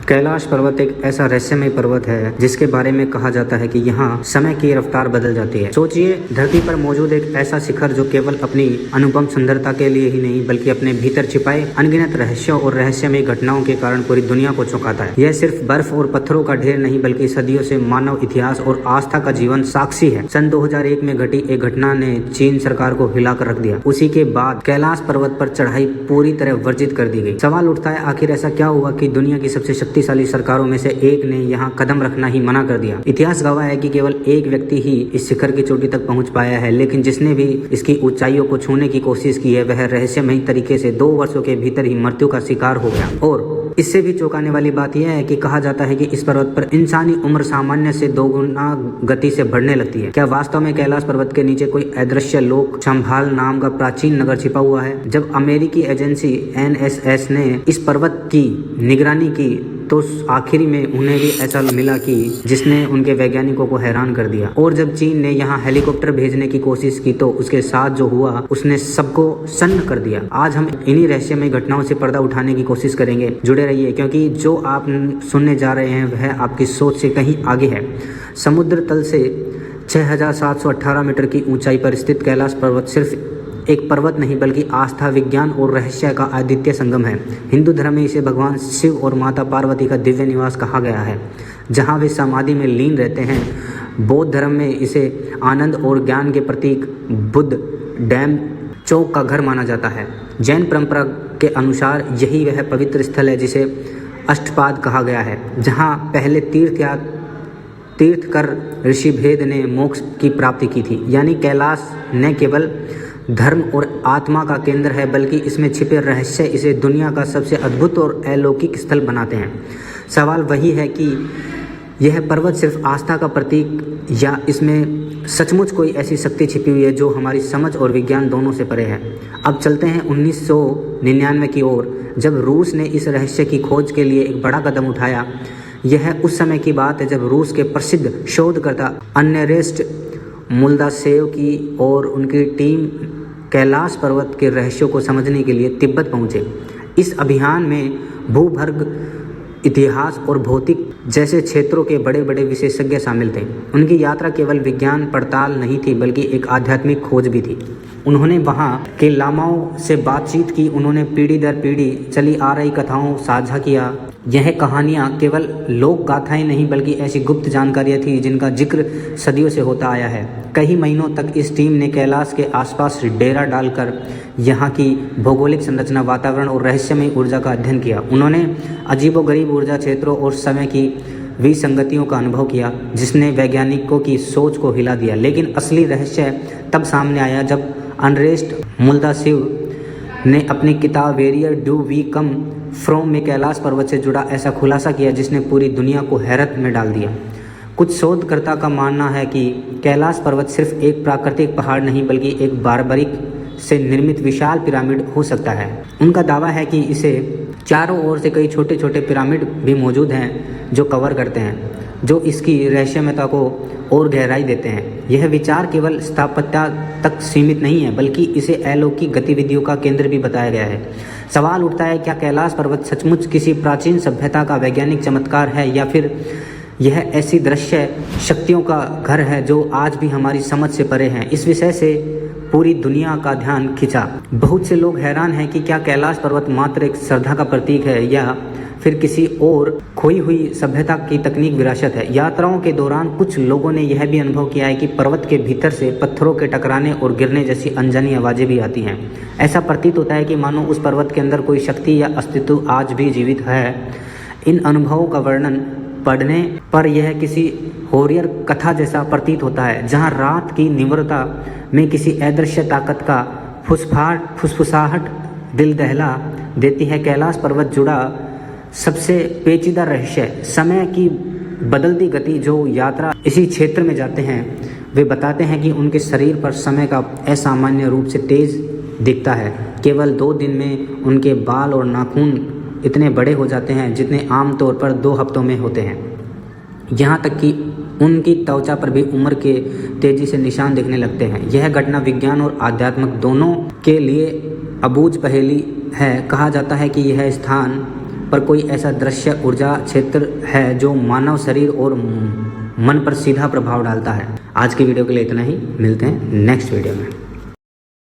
कैलाश पर्वत एक ऐसा रहस्यमय पर्वत है जिसके बारे में कहा जाता है कि यहाँ समय की रफ्तार बदल जाती है। सोचिए, धरती पर मौजूद एक ऐसा शिखर जो केवल अपनी अनुपम सुंदरता के लिए ही नहीं बल्कि अपने भीतर छिपाए अनगिनत रहस्यों और रहस्यमय घटनाओं के कारण पूरी दुनिया को चौंकाता है। यह सिर्फ बर्फ और पत्थरों का ढेर नहीं बल्कि सदियों से मानव इतिहास और आस्था का जीवन साक्षी है। सन 2001 में घटी एक घटना ने चीन सरकार को हिलाकर रख दिया। उसी के बाद कैलाश पर्वत पर चढ़ाई पूरी तरह वर्जित कर दी गई। सवाल उठता है, आखिर ऐसा क्या हुआ कि दुनिया की सबसे शक्तिशाली सरकारों में से एक ने यहाँ कदम रखना ही मना कर दिया। इतिहास गवाह है कि केवल एक व्यक्ति ही इस शिखर की चोटी तक पहुंच पाया है, लेकिन जिसने भी इसकी ऊंचाइयों को छूने की कोशिश की है वह रहस्यमयी तरीके से 2 वर्षों के भीतर ही मृत्यु का शिकार हो गया। और इससे भी चौंकाने वाली बात यह है कि कहा जाता है कि इस पर्वत पर इंसानी उम्र सामान्य से 2 गुना गति से बढ़ने लगती है। क्या वास्तव में कैलाश पर्वत के नीचे कोई अदृश्य लोक संभाल नाम का प्राचीन नगर छिपा हुआ है? जब अमेरिकी एजेंसी NSS ने इस पर्वत की निगरानी की तो आखिरी में उन्हें भी ऐसा मिला कि जिसने उनके वैज्ञानिकों को हैरान कर दिया। और जब चीन ने यहाँ हेलीकॉप्टर भेजने की कोशिश की तो उसके साथ जो हुआ उसने सबको सन्न कर दिया। आज हम इन्हीं रहस्यमय घटनाओं से पर्दा उठाने की कोशिश करेंगे। जुड़े रहिए, क्योंकि जो आप सुनने जा रहे हैं वह आपकी सोच से कहीं आगे है। समुद्र तल से 6718 मीटर की ऊंचाई पर स्थित कैलाश पर्वत सिर्फ एक पर्वत नहीं बल्कि आस्था, विज्ञान और रहस्य का अद्वितीय संगम है। हिंदू धर्म में इसे भगवान शिव और माता पार्वती का दिव्य निवास कहा गया है, जहां वे समाधि में लीन रहते हैं। बौद्ध धर्म में इसे आनंद और ज्ञान के प्रतीक बुद्ध डैम चौक का घर माना जाता है। जैन परंपरा के अनुसार यही वह पवित्र स्थल है जिसे अष्टपाद कहा गया है, जहाँ पहले तीर्थकर ऋषि भेद ने मोक्ष की प्राप्ति की थी। यानी कैलाश न केवल धर्म और आत्मा का केंद्र है बल्कि इसमें छिपे रहस्य इसे दुनिया का सबसे अद्भुत और अलौकिक स्थल बनाते हैं। सवाल वही है कि यह पर्वत सिर्फ आस्था का प्रतीक या इसमें सचमुच कोई ऐसी शक्ति छिपी हुई है जो हमारी समझ और विज्ञान दोनों से परे है। अब चलते हैं 1999 की ओर, जब रूस ने इस रहस्य की खोज के लिए एक बड़ा कदम उठाया। यह उस समय की बात है जब रूस के प्रसिद्ध शोधकर्ता अन्नेरेस्ट मोल्दासेव की और उनकी टीम कैलाश पर्वत के रहस्यों को समझने के लिए तिब्बत पहुंचे। इस अभियान में भूगर्भ, इतिहास और भौतिक जैसे क्षेत्रों के बड़े बड़े विशेषज्ञ शामिल थे। उनकी यात्रा केवल विज्ञान पड़ताल नहीं थी बल्कि एक आध्यात्मिक खोज भी थी। उन्होंने वहाँ के लामाओं से बातचीत की, उन्होंने पीढ़ी दर पीढ़ी चली आ रही कथाओं साझा किया। यह कहानियाँ केवल लोक गाथाएं नहीं बल्कि ऐसी गुप्त जानकारियाँ थी जिनका जिक्र सदियों से होता आया है। कई महीनों तक इस टीम ने कैलाश के आसपास डेरा डालकर यहाँ की भौगोलिक संरचना, वातावरण और रहस्यमय ऊर्जा का अध्ययन किया। उन्होंने अजीबोगरीब ऊर्जा क्षेत्रों और समय की विसंगतियों का अनुभव किया जिसने वैज्ञानिकों की सोच को हिला दिया। लेकिन असली रहस्य तब सामने आया जब अन्नेरेस्ट मोल्दासेव ने अपनी किताब where do we come from में कैलाश पर्वत से जुड़ा ऐसा खुलासा किया जिसने पूरी दुनिया को हैरत में डाल दिया। कुछ शोधकर्ता का मानना है कि कैलाश पर्वत सिर्फ एक प्राकृतिक पहाड़ नहीं बल्कि एक बारबरिक से निर्मित विशाल पिरामिड हो सकता है। उनका दावा है कि इसे चारों ओर से कई छोटे छोटे पिरामिड भी मौजूद हैं जो कवर करते हैं, जो इसकी रहस्यमयता को और गहराई देते हैं। यह विचार केवल स्थापत्य तक सीमित नहीं है बल्कि इसे अलौकिक गतिविधियों का केंद्र भी बताया गया है। सवाल उठता है, क्या कैलाश पर्वत सचमुच किसी प्राचीन सभ्यता का वैज्ञानिक चमत्कार है या फिर यह ऐसी दृश्य शक्तियों का घर है जो आज भी हमारी समझ से परे हैं? इस विषय से पूरी दुनिया का ध्यान खिंचा। बहुत से लोग हैरान हैं कि क्या कैलाश पर्वत मात्र एक श्रद्धा का प्रतीक है या फिर किसी और खोई हुई सभ्यता की तकनीक विरासत है। यात्राओं के दौरान कुछ लोगों ने यह भी अनुभव किया है कि पर्वत के भीतर से पत्थरों के टकराने और गिरने जैसी अनजानी आवाज़ें भी आती हैं। ऐसा प्रतीत होता है कि मानो उस पर्वत के अंदर कोई शक्ति या अस्तित्व आज भी जीवित है। इन अनुभवों का वर्णन पढ़ने पर यह किसी हॉरर कथा जैसा प्रतीत होता है, जहाँ रात की निवृत्ता में किसी अदृश्य ताकत का फुसफुसाहट दिल दहला देती है। कैलाश पर्वत जुड़ा सबसे पेचीदा रहस्य समय की बदलती गति। जो यात्रा इसी क्षेत्र में जाते हैं वे बताते हैं कि उनके शरीर पर समय का असामान्य रूप से तेज दिखता है। केवल 2 दिन में उनके बाल और नाखून इतने बड़े हो जाते हैं जितने आमतौर पर 2 हफ्तों में होते हैं। यहाँ तक कि उनकी त्वचा पर भी उम्र के तेजी से निशान दिखने लगते हैं। यह घटना विज्ञान और आध्यात्मिक दोनों के लिए अबूझ पहेली है। कहा जाता है कि यह स्थान पर कोई ऐसा दृश्य ऊर्जा क्षेत्र है जो मानव शरीर और मन पर सीधा प्रभाव डालता है। आज की वीडियो के लिए इतना ही, मिलते हैं नेक्स्ट वीडियो में।